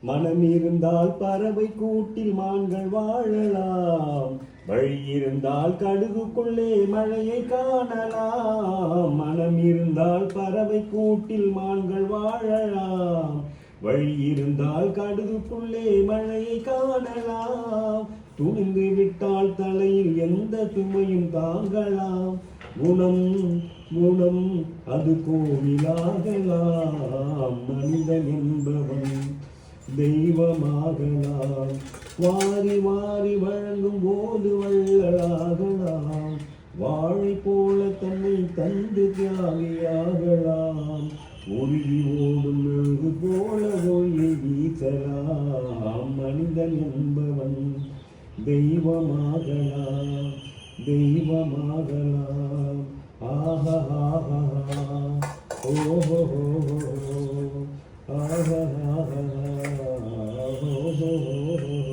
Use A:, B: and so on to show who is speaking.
A: மனம் இருந்தால் பறவை கூட்டில் மான்கள் வாழலாம், வழி இருந்தால் கடுகுக்குள்ளே மழையை காணலாம். மனம் இருந்தால் பறவை கூட்டில் மான்கள் வாழலாம், வழி இருந்தால் கடுகுக்குள்ளே மழையை காணலாம். துணிந்து விட்டால் தலையில் எந்த சுமையும் தாங்கலாம், குணம் குணம் அது கோவிலாகலாம். மனிதன் என்பவன் தெய்வமாகலாம், வாரி வாரி வழங்கும் போது வள்ளலாகலாம். வாழை போல தன்னை தந்து தியாகியாகலாம், உருகி ஓடும் மெழுகு போல ஒளி வீசலாம். மனிதன் என்பவன் தெய்வமாகலாம், தெய்வமாகலாம். ஆஹா ஆஹா ஓஹோ ஆஹா ஆஹா ஓஹோ.